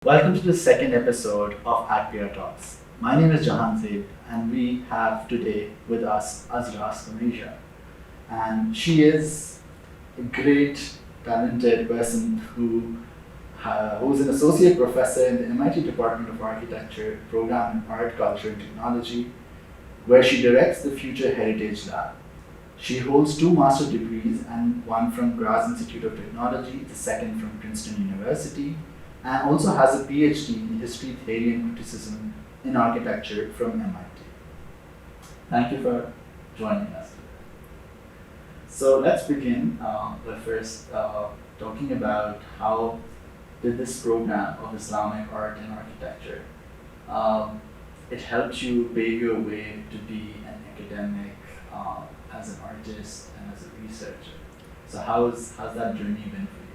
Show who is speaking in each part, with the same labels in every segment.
Speaker 1: Welcome to the second episode of AKPIA Talks. My name is Jehanzeb, and we have today with us Azra Akšamija. And she is a great, talented person who's an associate professor in the MIT Department of Architecture program in Art, Culture and Technology, where she directs the Future Heritage Lab. She holds 2 master's degrees and one from Graz Institute of Technology, the second from Princeton University, and also has a PhD in History, Theory and Criticism in Architecture from MIT. Thank you for joining us today. So let's begin by first talking about how did this program of Islamic art and architecture, it helped you pave your way to be an academic, as an artist and as a researcher. So how's that journey been for you?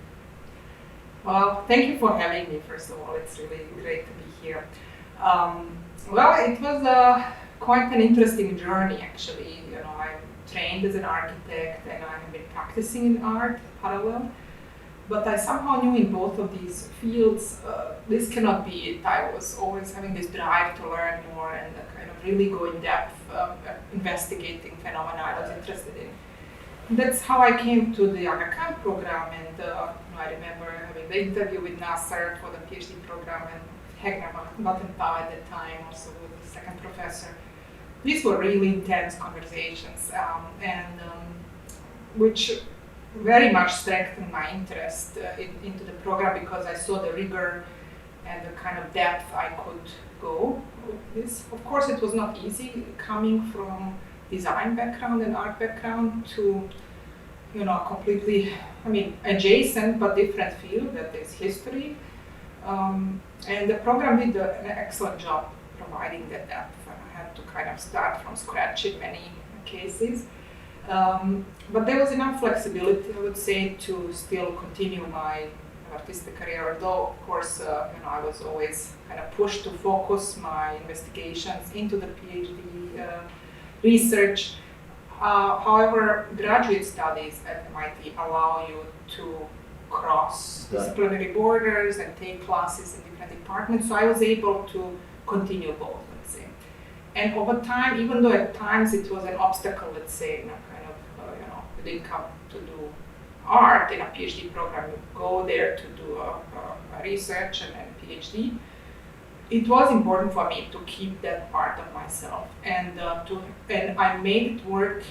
Speaker 2: Well, thank you for having me, first of all. It's really great to be here. Well, it was quite an interesting journey, actually. I'm trained as an architect and I have been practicing in art parallel. But I somehow knew in both of these fields, this cannot be it. I was always having this drive to learn more and kind of really go in depth, investigating phenomena I was interested in. That's how I came to the AKPIA program, and I remember having the interview with Nasser for the PhD program and Hegner Vattenfall at the time, also with the second professor. These were really intense conversations, which very much strengthened my interest into the program because I saw the rigor and the kind of depth I could go with this. Of course, it was not easy coming from design background and art background to, completely, adjacent but different field, that is history. And the program did an excellent job providing that depth. I had to kind of start from scratch in many cases. But there was enough flexibility, I would say, to still continue my artistic career, although, of course, I was always kind of pushed to focus my investigations into the PhD research. However, graduate studies at MIT allow you to cross disciplinary borders and take classes in different departments, so I was able to continue both, let's say. And over time, even though at times it was an obstacle, let's say, you didn't come to do art in a PhD program, you go there to do a research and a PhD. It was important for me to keep that part of myself, and I made it work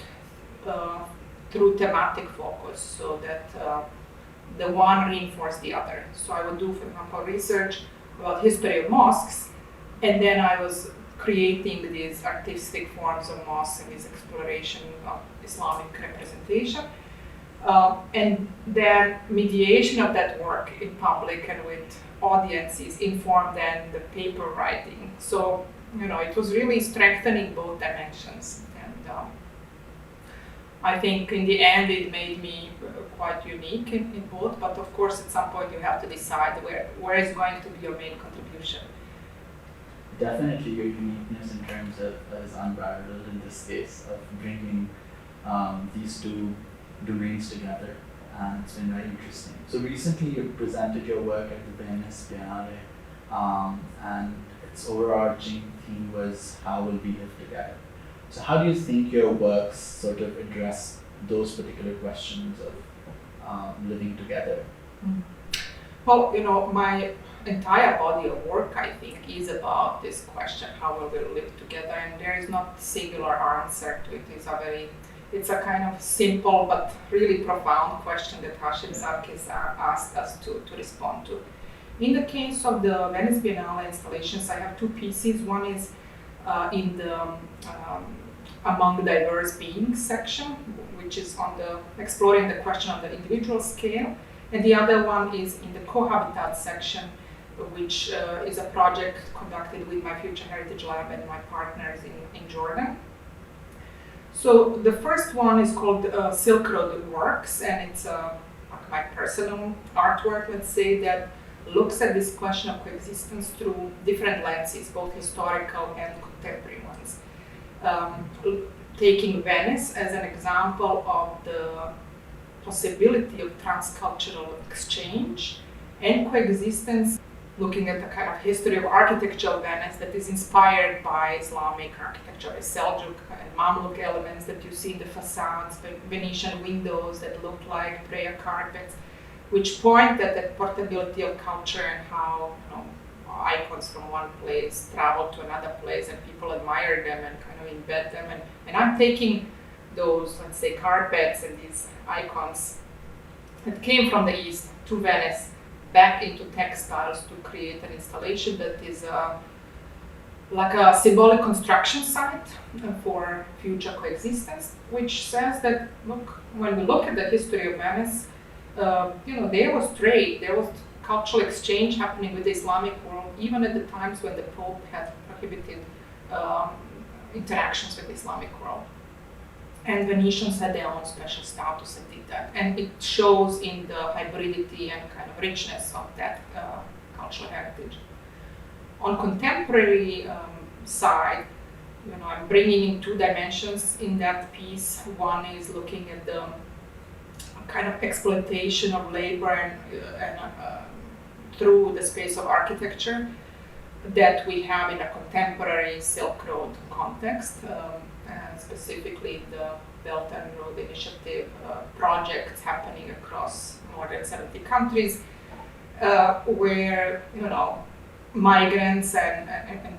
Speaker 2: through thematic focus, so that the one reinforced the other. So I would do, for example, research about history of mosques, and then I was creating these artistic forms of mosques and this exploration of Islamic representation. And then mediation of that work in public and with audiences informed then the paper writing. So, it was really strengthening both dimensions. And I think in the end it made me quite unique in both, but of course at some point you have to decide where is going to be your main contribution.
Speaker 1: Definitely your uniqueness in terms of is unparalleled in this case of bringing these 2 domains together, and it's been very interesting. So recently you presented your work at the Venice Biennale, and its overarching theme was how will we live together. So how do you think your works sort of address those particular questions of living together?
Speaker 2: Well, my entire body of work, I think, is about this question, how will we live together? And there is not singular answer to it. It's a kind of simple but really profound question that SMArchS asked us to respond to. In the case of the Venice Biennale installations, I have 2 pieces. One is in the Among Diverse Beings section, which is on exploring the question on the individual scale. And the other one is in the Cohabitat section, which is a project conducted with my Future Heritage Lab and my partners in Jordan. So the first one is called Silk Road Works, and it's my personal artwork, let's say, that looks at this question of coexistence through different lenses, both historical and contemporary ones. Taking Venice as an example of the possibility of transcultural exchange and coexistence looking at the kind of history of architecture of Venice that is inspired by Islamic architecture, Seljuk and Mamluk elements that you see in the facades, the Venetian windows that look like prayer carpets, which point at the portability of culture and how icons from one place travel to another place and people admire them and kind of embed them. And I'm taking those, let's say, carpets and these icons that came from the East to Venice back into textiles to create an installation that is like a symbolic construction site for future coexistence, which says that, look, when we look at the history of Venice, there was trade, there was cultural exchange happening with the Islamic world, even at the times when the Pope had prohibited interactions with the Islamic world. And Venetians had their own special status and did that. And it shows in the hybridity and kind of richness of that cultural heritage. On contemporary side, I'm bringing in two dimensions in that piece. One is looking at the kind of exploitation of labor and through the space of architecture that we have in a contemporary Silk Road context. Specifically the Belt and Road Initiative projects happening across more than 70 countries, where migrants and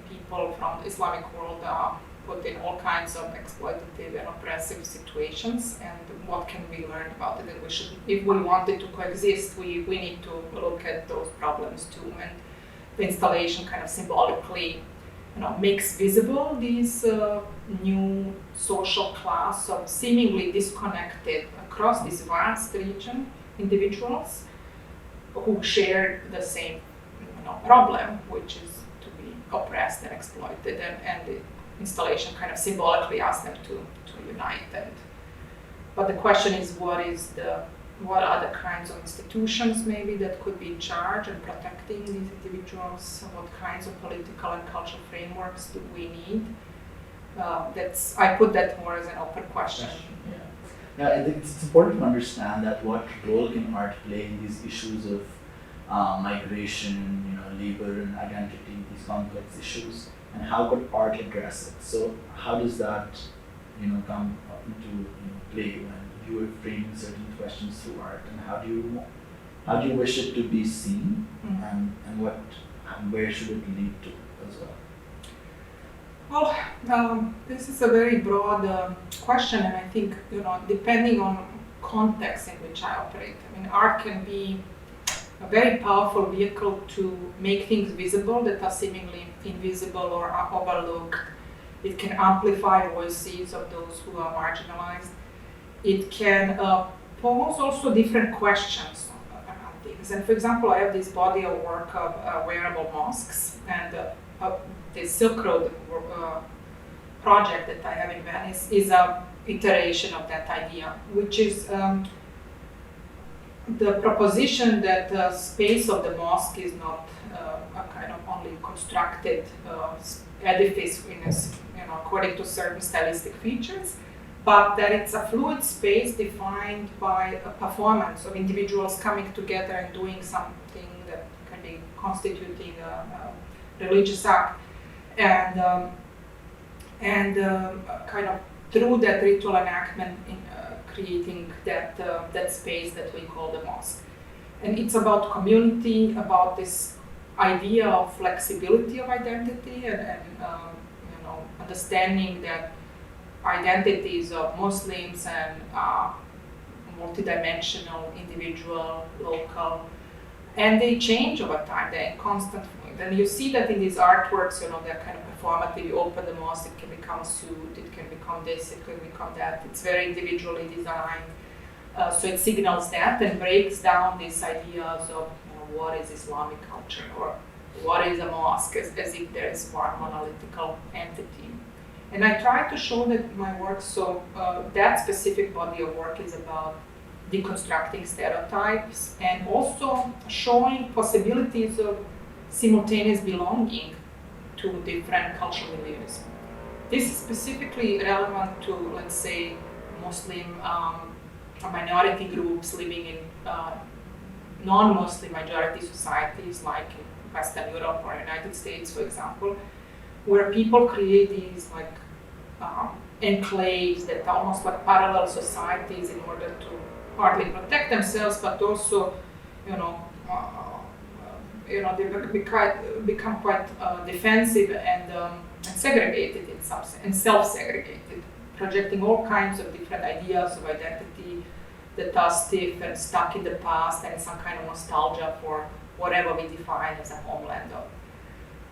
Speaker 2: people from the Islamic world are put in all kinds of exploitative and oppressive situations. And what can we learn about it? And we should, if we wanted to coexist, we need to look at those problems too. And the installation kind of symbolically makes visible these new social class of seemingly disconnected across this vast region individuals who share the same problem, which is to be oppressed and exploited, and the installation kind of symbolically asks them to unite. But the question is, what are the kinds of institutions maybe that could be in charge and protecting these individuals? What kinds of political and cultural frameworks do we need? I put that more as an open question.
Speaker 1: Yeah, I think it's important to understand that what role can art play in these issues of migration, labor and identity, these complex issues, and how could art address it? So how does that, come into play when you are framing certain questions through art, and how do you wish it to be seen, and where should it lead to as well?
Speaker 2: Well, this is a very broad question, and I think depending on context in which I operate. I mean, art can be a very powerful vehicle to make things visible that are seemingly invisible or are overlooked. It can amplify voices of those who are marginalized. It can pose also different questions around things. And for example, I have this body of work of wearable mosques, and the Silk Road project that I have in Venice is an iteration of that idea, which is the proposition that the space of the mosque is not a kind of only constructed edifice according to certain stylistic features, but that it's a fluid space defined by a performance of individuals coming together and doing something that can be constituting a religious act, and kind of through that ritual enactment in creating that space that we call the mosque. And it's about community, about this idea of flexibility of identity, and understanding that identities of Muslims and multidimensional, individual, local, and they change over time. They're in constant fluid. And you see that in these artworks, they're kind of performative. You open the mosque, it can become a suit, it can become this, it can become that. It's very individually designed. So it signals that and breaks down these ideas of what is Islamic culture or what is a mosque, as if there is one monolithical entity. And I try to show that in my work, so that specific body of work is about deconstructing stereotypes and also showing possibilities of simultaneous belonging to different cultural milieus. This is specifically relevant to, let's say, Muslim minority groups living in non-Muslim majority societies like in Western Europe or United States, for example, where people create these like enclaves that are almost like parallel societies in order to partly protect themselves, but also, they become quite defensive and segregated in some sense, and self-segregated, projecting all kinds of different ideas of identity that are stiff and stuck in the past and some kind of nostalgia for whatever we define as a homeland.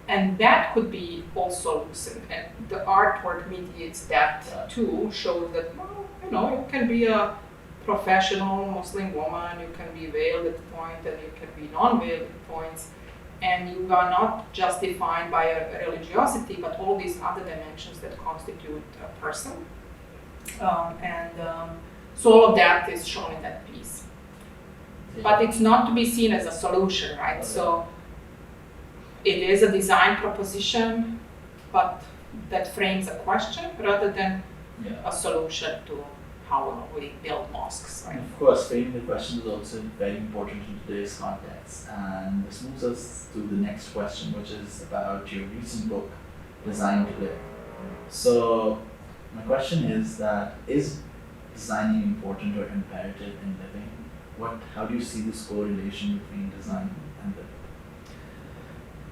Speaker 2: And that could be also loosened, and the artwork mediates that too, shows that, you can be a professional Muslim woman, you can be veiled at point, and you can be non-veiled at points, and you are not just defined by a religiosity, but all these other dimensions that constitute a person. So all of that is shown in that piece.
Speaker 1: Yeah.
Speaker 2: But it's not to be seen as a solution, right?
Speaker 1: Okay.
Speaker 2: So it is a design proposition, but that frames a question rather than a solution to how we build mosques, right?
Speaker 1: And of course, framing the question is also very important in today's context. And this moves us to the next question, which is about your recent book, Design to Live. So my question is that, is designing important or imperative in living? How do you see this correlation between design and living?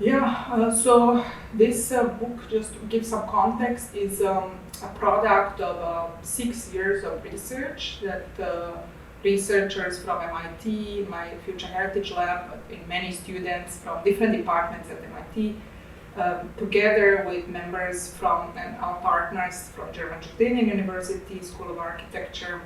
Speaker 2: Yeah, so this book, just to give some context, is a product of 6 years of research that researchers from MIT, my Future Heritage Lab, and many students from different departments at MIT, together with members from and our partners from German Jordanian University School of Architecture,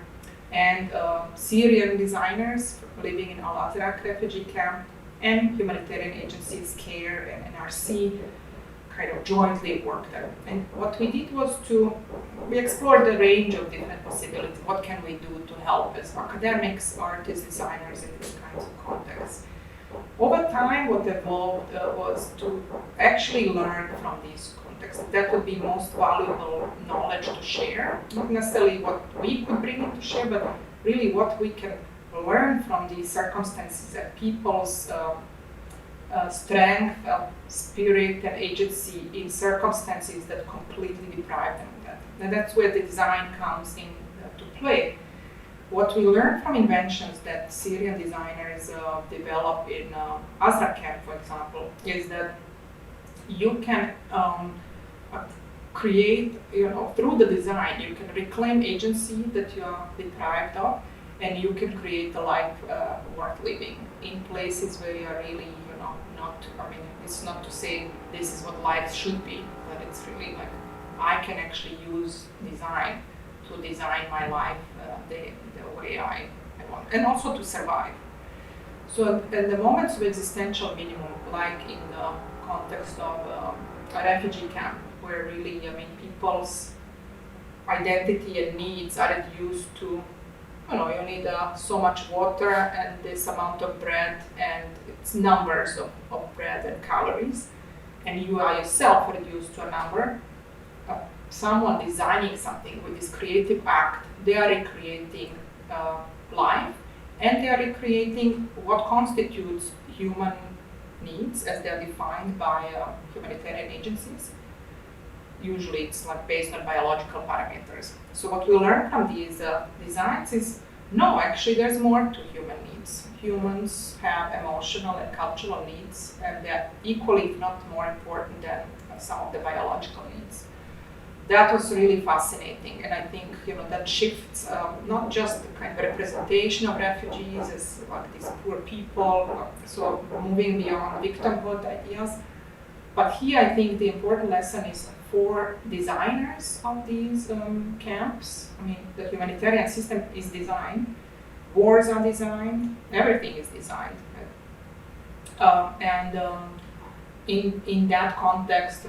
Speaker 2: and Syrian designers living in Al-Azraq refugee camp, and humanitarian agencies CARE and NRC kind of jointly worked there. And what we did was we explored the range of different possibilities. What can we do to help as academics, artists, designers in these kinds of contexts? Over time, what evolved was to actually learn from these contexts. That would be most valuable knowledge to share, not necessarily what we could bring in to share, but really what we can learn from these circumstances and people's strength, spirit, and agency in circumstances that completely deprive them of that. And that's where the design comes in to play. What we learn from inventions that Syrian designers develop in Azra camp, for example, is that you can create, through the design, you can reclaim agency that you are deprived of, and you can create a life worth living in places where you are really, it's not to say this is what life should be, but it's really like, I can actually use design to design my life the way I want, and also to survive. So at the moments of existential minimum, like in the context of a refugee camp, where really, people's identity and needs are reduced to, you need so much water and this amount of bread, and it's numbers of bread and calories, and you are yourself reduced to a number. Someone designing something with this creative act, they are recreating life, and they are recreating what constitutes human needs as they are defined by humanitarian agencies. Usually it's like based on biological parameters. So what we learn from these designs is, no, actually there's more to human needs. Humans have emotional and cultural needs, and they're equally, if not more important than some of the biological needs. That was really fascinating, and I think that shifts not just the kind of representation of refugees as like these poor people, so moving beyond victimhood ideas, but here I think the important lesson is for designers of these camps. The humanitarian system is designed, wars are designed, everything is designed, and in that context,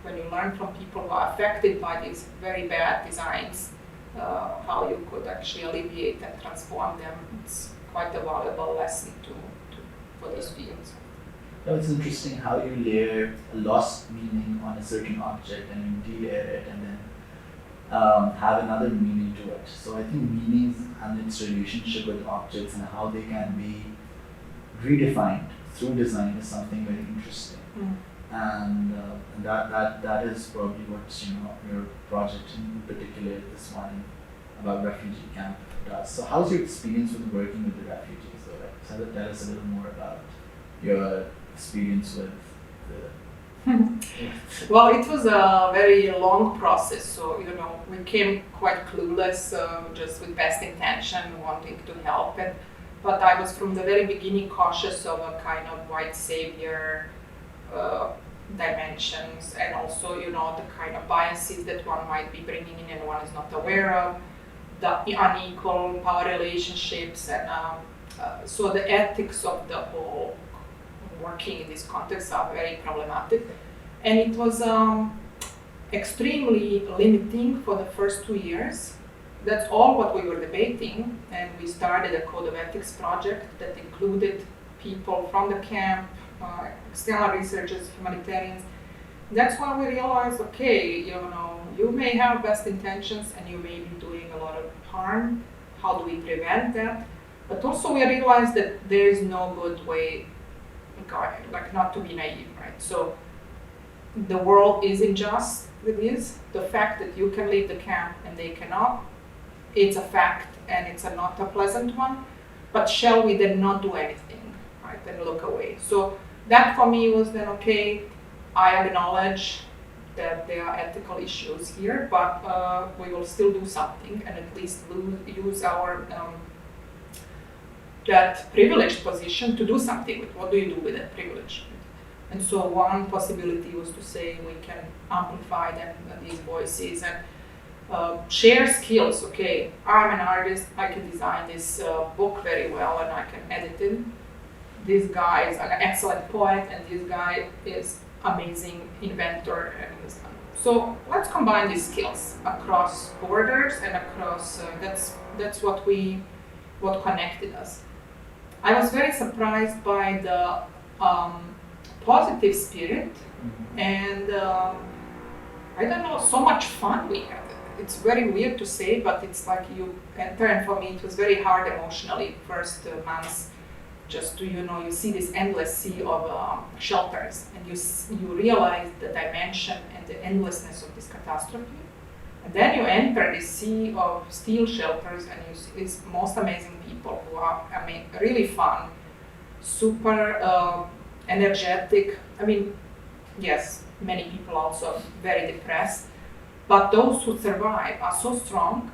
Speaker 2: when you learn from people who are affected by these very bad designs, how you could actually alleviate and transform them, it's quite a valuable lesson for these fields.
Speaker 1: It's interesting how you layer a lost meaning on a certain object and you de-layer it and then have another meaning to it. So I think meanings and its relationship with objects and how they can be redefined through design is something very interesting. And that is probably what your project in particular, this one about refugee camp, does. So how's your experience with working with the refugees? So tell us a little more about your experience with the
Speaker 2: Well, it was a very long process. So we came quite clueless, just with best intention, wanting to help. But I was from the very beginning cautious of a kind of white savior dimensions, and also the kind of biases that one might be bringing in and one is not aware of, the unequal power relationships, and so the ethics of the whole working in this context are very problematic. And it was extremely limiting for the first 2 years. That's all what we were debating, and we started a code of ethics project that included people from the camp, external researchers, humanitarians. That's when we realized, okay, you may have best intentions and you may be doing a lot of harm. How do we prevent that? But also we realized that there is no good way, like not to be naive, right? So the world is unjust with this. The fact that you can leave the camp and they cannot, it's a fact, and it's not a pleasant one. But shall we then not do anything, right? And look away. So that for me was then, okay, I acknowledge that there are ethical issues here, but we will still do something and at least use our that privileged position to do something with. What do you do with that privilege? And so one possibility was to say we can amplify these voices and share skills. Okay, I'm an artist, I can design this book very well and I can edit it. This guy is an excellent poet and this guy is amazing inventor. And so let's combine these skills across borders and across, that's what connected us. I was very surprised by the positive spirit and I don't know, so much fun we had. It's very weird to say, but it's like you enter, and for me it was very hard emotionally first months, just to you see this endless sea of shelters, and you realize the dimension and the endlessness of this catastrophe, and then you enter this sea of steel shelters, and you see these most amazing people who are, really fun, super energetic. Yes, many people also very depressed. But those who survive are so strong.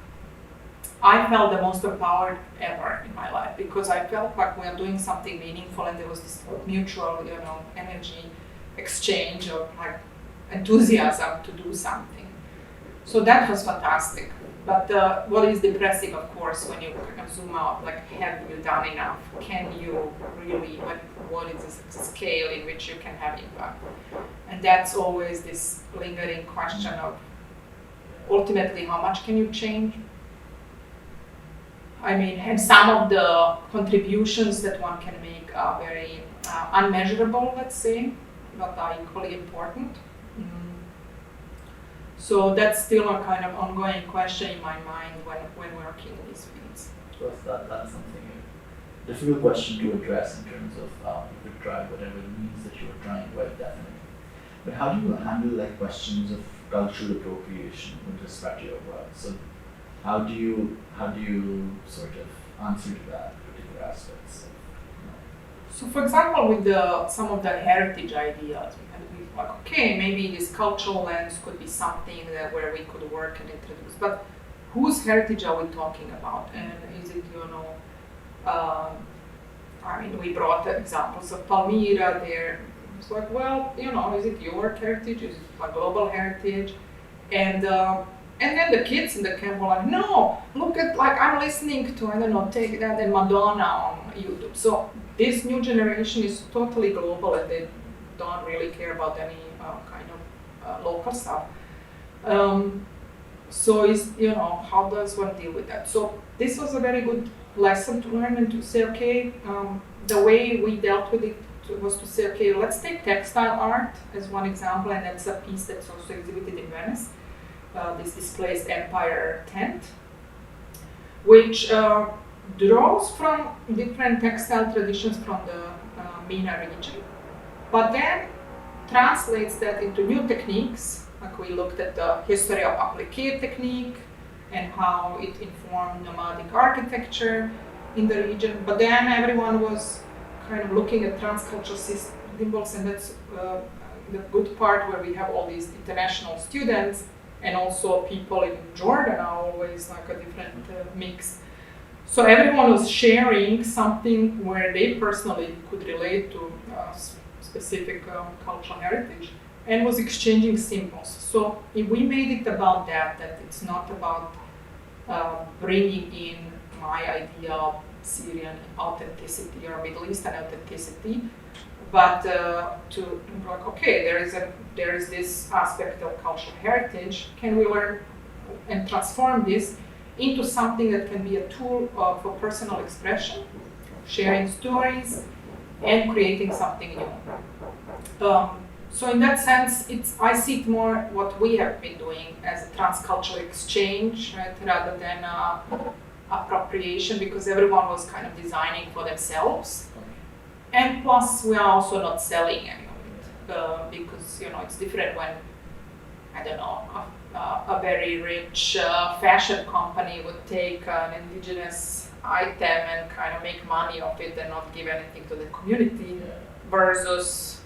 Speaker 2: I felt the most empowered ever in my life because I felt like we are doing something meaningful and there was this mutual, energy exchange of like enthusiasm to do something. So that was fantastic. But what is depressing, of course, when you zoom out, like, have you done enough? Can you really, what is the scale in which you can have impact? And that's always this lingering question of, ultimately, how much can you change? And some of the contributions that one can make are very unmeasurable, let's say, but are equally important. So that's still a kind of ongoing question in my mind when working in these fields.
Speaker 1: So that's something a difficult question to address in terms of you could try whatever it means that you are trying, well, definitely. But how do you handle questions of cultural appropriation with respect to your work? So how do you sort of answer to that particular aspects?
Speaker 2: So for example, with some of the heritage ideas, we like, okay, maybe this cultural lens could be something where we could work and introduce, but whose heritage are we talking about? And is it, we brought examples of Palmyra there. It's like, well, is it your heritage? Is it a global heritage? And then the kids in the camp were like, no, look at, I'm listening to, take that and Madonna on YouTube. So this new generation is totally global and they don't really care about any kind of local stuff. So how does one deal with that? So this was a very good lesson to learn and to say, okay, the way we dealt with it was to say, okay, let's take textile art as one example, and that's a piece that's also exhibited in Venice, this displaced empire tent, which draws from different textile traditions from the MENA region, but then translates that into new techniques. Like we looked at the history of appliqué technique and how it informed nomadic architecture in the region. But then everyone was kind of looking at transcultural symbols, and that's the good part where we have all these international students and also people in Jordan are always like a different mix. So everyone was sharing something where they personally could relate to specific cultural heritage and was exchanging symbols. So if we made it about that it's not about bringing in my idea of Syrian authenticity or Middle Eastern authenticity, but to like, okay, there is this aspect of cultural heritage. Can we learn and transform this into something that can be a tool for personal expression, sharing stories, and creating something new. So in that sense, I see it more what we have been doing as a transcultural exchange, right, rather than appropriation, because everyone was kind of designing for themselves. And plus, we are also not selling any of it, because it's different when, I don't know, a very rich fashion company would take an indigenous item and kind of make money off it and not give anything to the community, versus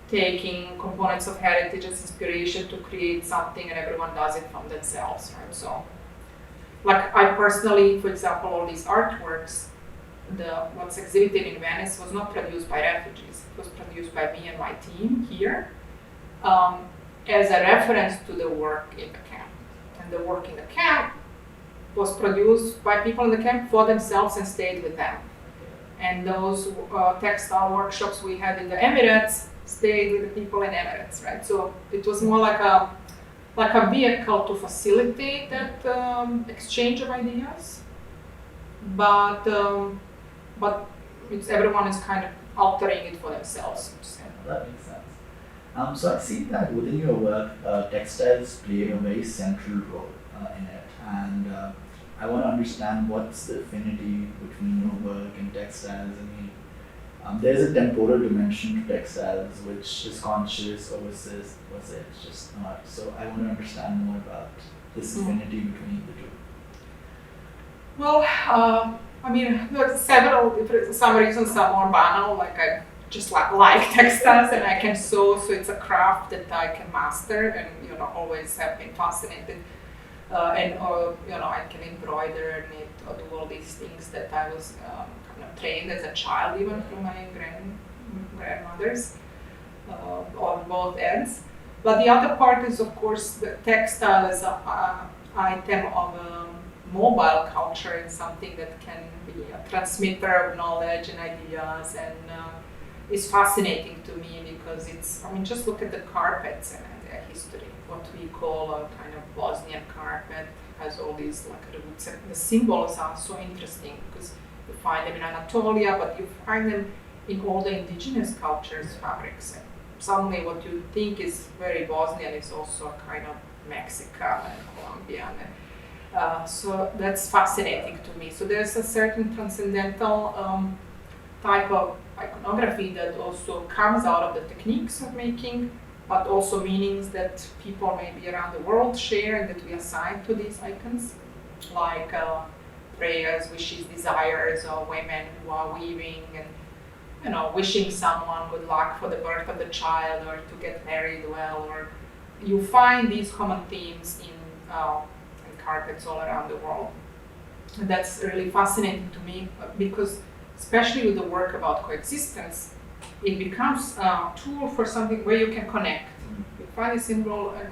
Speaker 2: taking components of heritage as inspiration to create something and everyone does it from themselves, right? So, like I personally, for example, all these artworks, what's exhibited in Venice was not produced by refugees. It was produced by me and my team here as a reference to the work in the camp. And the work in the camp was produced by people in the camp for themselves and stayed with them. And those textile workshops we had in the Emirates stayed with the people in Emirates, right? So it was more like a vehicle to facilitate that exchange of ideas, but everyone is kind of altering it for themselves.
Speaker 1: That makes sense. So I see that within your work, textiles play a very central role in it, and I want to understand what's the affinity between your work and textiles. I mean, there's a temporal dimension to textiles which is conscious or was it just not. So I want to understand more about this affinity between the two.
Speaker 2: Well, I mean, there's some reasons are more banal, like I just like textiles and I can sew, so it's a craft that I can master and always have been fascinated. And I can embroider, knit, or do all these things that I was kind of trained as a child, even from my grandmothers on both ends. But the other part is, of course, the textile as an item of mobile culture and something that can be a transmitter of knowledge and ideas, and is fascinating to me because just look at the carpets and their history. What we call a kind of Bosnian carpet has all these roots, and the symbols are so interesting because you find them in Anatolia, but you find them in all the indigenous cultures' fabrics. And suddenly what you think is very Bosnian is also kind of Mexican and Colombian. So that's fascinating to me. So there's a certain transcendental type of iconography that also comes out of the techniques of making, but also meanings that people maybe around the world share and that we assign to these icons, like prayers, wishes, desires, or women who are weaving and wishing someone good luck for the birth of the child or to get married well. Or you find these common themes in carpets all around the world. And that's really fascinating to me because, especially with the work about coexistence, it becomes a tool for something where you can connect. You find a symbol and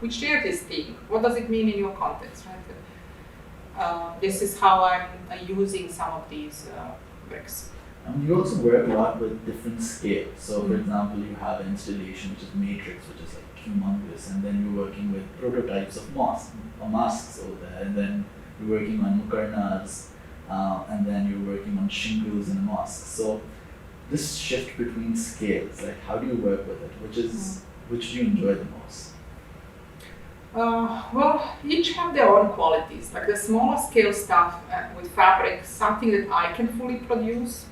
Speaker 2: we share this thing. What does it mean in your context, right? This is how I'm using some of these bricks.
Speaker 1: You also work a lot with different scales. So, for example, you have an installation which is matrix, which is like humongous, and then you're working with prototypes of mosques over there, and then you're working on mukarnas, and then you're working on shingles in mosques. So this shift between scales, like how do you work with it? Which do you enjoy the most?
Speaker 2: Well, each have their own qualities. Like the smaller scale stuff with fabric, something that I can fully produce.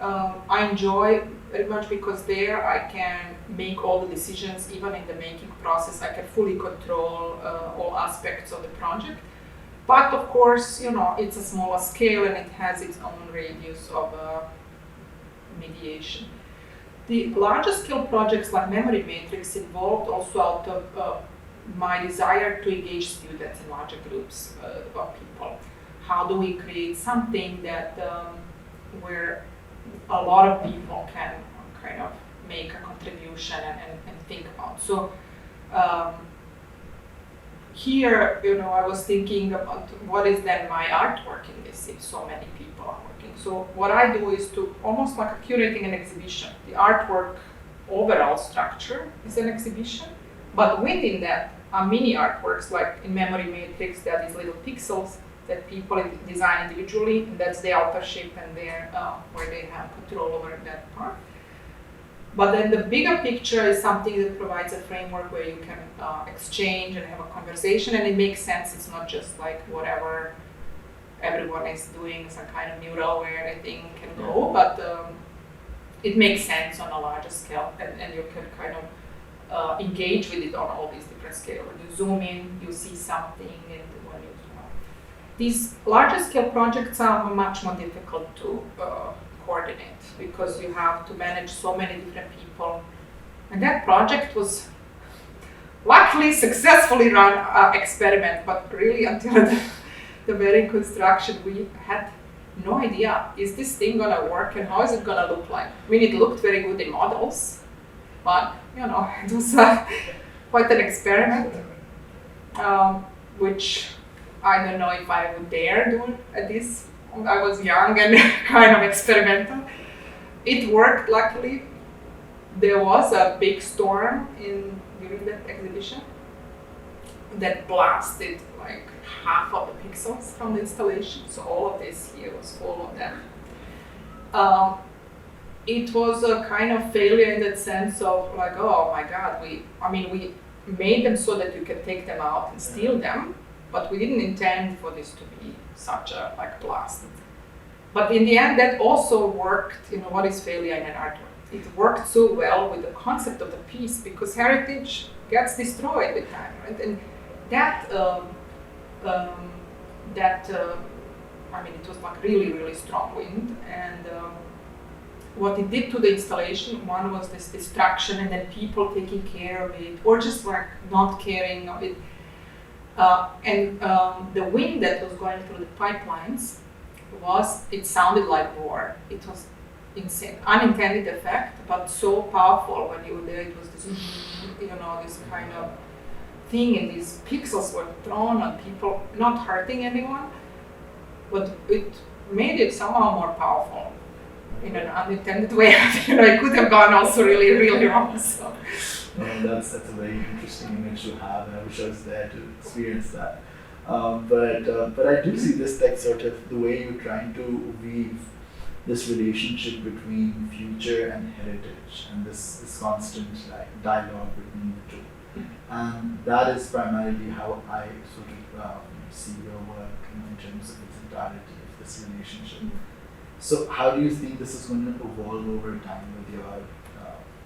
Speaker 2: I enjoy very much because there I can make all the decisions, even in the making process. I can fully control all aspects of the project. But of course, it's a smaller scale and it has its own radius of mediation. The larger scale projects like Memory Matrix involved also out of my desire to engage students in larger groups of people. How do we create something that where a lot of people can kind of make a contribution and think about? So here, I was thinking about what is then my artwork in this if so many people are working. So what I do is to almost like curating an exhibition. The artwork overall structure is an exhibition, but within that are mini artworks, like in Memory Matrix, that is little pixels that people design individually, and that's the authorship and their where they have control over that part. But then the bigger picture is something that provides a framework where you can exchange and have a conversation, and it makes sense. It's not just like whatever everyone is doing, some kind of mural where anything can go, but it makes sense on a larger scale, and you can kind of engage with it on all these different scales. When you zoom in, you see something, and when you zoom out. These larger scale projects are much more difficult to coordinate because you have to manage so many different people. And that project was luckily successfully run experiment, but really until the very construction, we had no idea, is this thing gonna work and how is it gonna look like? I mean, it looked very good in models, but it was quite an experiment, which I don't know if I would dare do at this. I was young and kind of experimental. It worked, luckily. There was a big storm during that exhibition that blasted like half of the pixels from the installation. So all of this here was full of them. It was a kind of failure in that sense of like, oh my God, we made them so that you can take them out and steal them, but we didn't intend for this to be such a blast. But in the end, that also worked. What is failure in an artwork? It worked so well with the concept of the piece because heritage gets destroyed with time, right? And that it was like really, really strong wind. And what it did to the installation, one was this destruction, and then people taking care of it, or just like not caring of it. The wind that was going through the pipelines it sounded like war. It was insane, unintended effect, but so powerful when you were there. It was this, this kind of thing, and these pixels were thrown on people, not hurting anyone, but it made it somehow more powerful in an unintended way. It could have gone also really, really wrong. So.
Speaker 1: That's a very interesting image to have, and I wish I was there to experience that. But I do see this sort of the way you're trying to weave this relationship between future and heritage, and this constant dialogue between the two. And that is primarily how I sort of see your work in terms of its entirety of this relationship. So how do you think this is going to evolve over time with your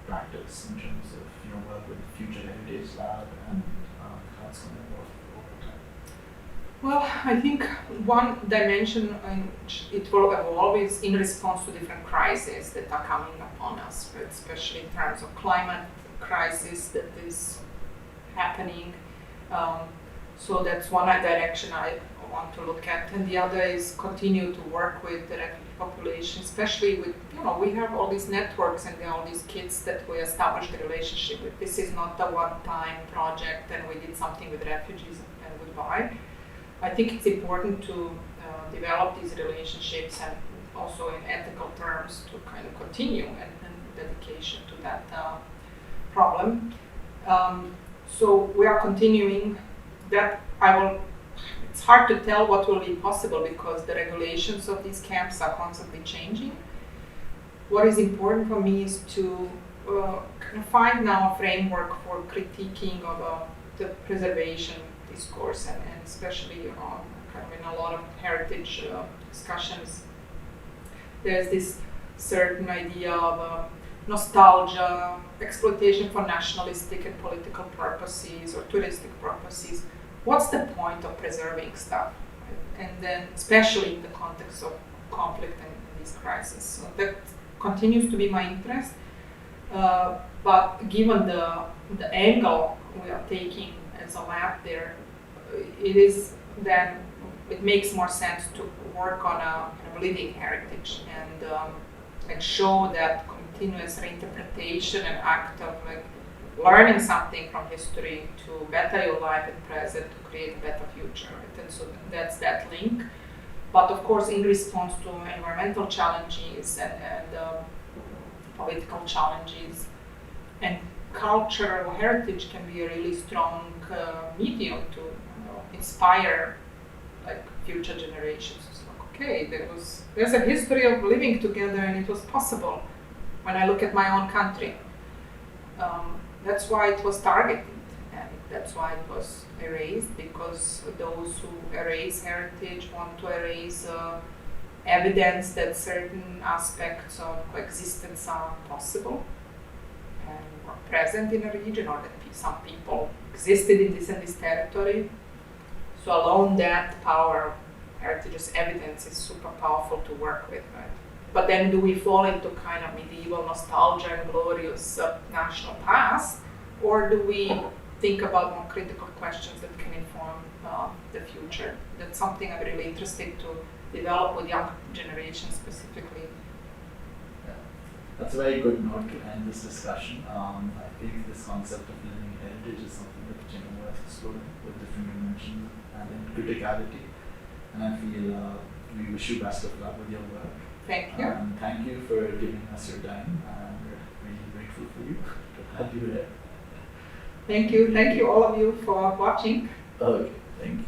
Speaker 1: practice in terms of your work with the Future Heritage Lab, and how it's going to evolve over time?
Speaker 2: Well, I think one dimension in which it will evolve is in response to different crises that are coming upon us, especially in terms of climate crisis that is happening. So that's one direction I want to look at, and the other is continue to work with the refugee population, especially with, we have all these networks and there are all these kids that we established a relationship with. This is not a one-time project and we did something with refugees and goodbye. I think it's important to develop these relationships and also in ethical terms to kind of continue and dedication to that problem. So we are continuing that. It's hard to tell what will be possible because the regulations of these camps are constantly changing. What is important for me is to kind of find now a framework for critiquing of the preservation discourse, and especially kind of in a lot of heritage discussions, there's this certain idea of nostalgia, exploitation for nationalistic and political purposes or touristic purposes. What's the point of preserving stuff? And then, especially in the context of conflict and this crisis. So that continues to be my interest. But given the angle we are taking as a lab there, it makes more sense to work on a kind of living heritage and show that continuous reinterpretation and act of like learning something from history to better your life at present to create a better future. Right? And so that's that link. But of course, in response to environmental challenges and political challenges, and cultural heritage can be a really strong medium to inspire like future generations. It's like, okay, there's a history of living together, and it was possible. When I look at my own country, that's why it was targeted, and that's why it was erased, because those who erase heritage want to erase evidence that certain aspects of coexistence are possible and are present in a region, or that some people existed in this and this territory. So alone that power of heritage as evidence is super powerful to work with, right? But then do we fall into kind of medieval nostalgia and glorious national past, or do we think about more critical questions that can inform the future? That's something I'm really interested to develop with young generation specifically.
Speaker 1: Yeah. That's a very good note to end this discussion. I think this concept of living heritage is something that worth exploring with different dimensions and in criticality. And I feel we wish you best of luck with your work.
Speaker 2: Thank you.
Speaker 1: Thank you for giving us your time, and we're really grateful for you to have you there.
Speaker 2: Thank you all of you for watching.
Speaker 1: Okay, thank you.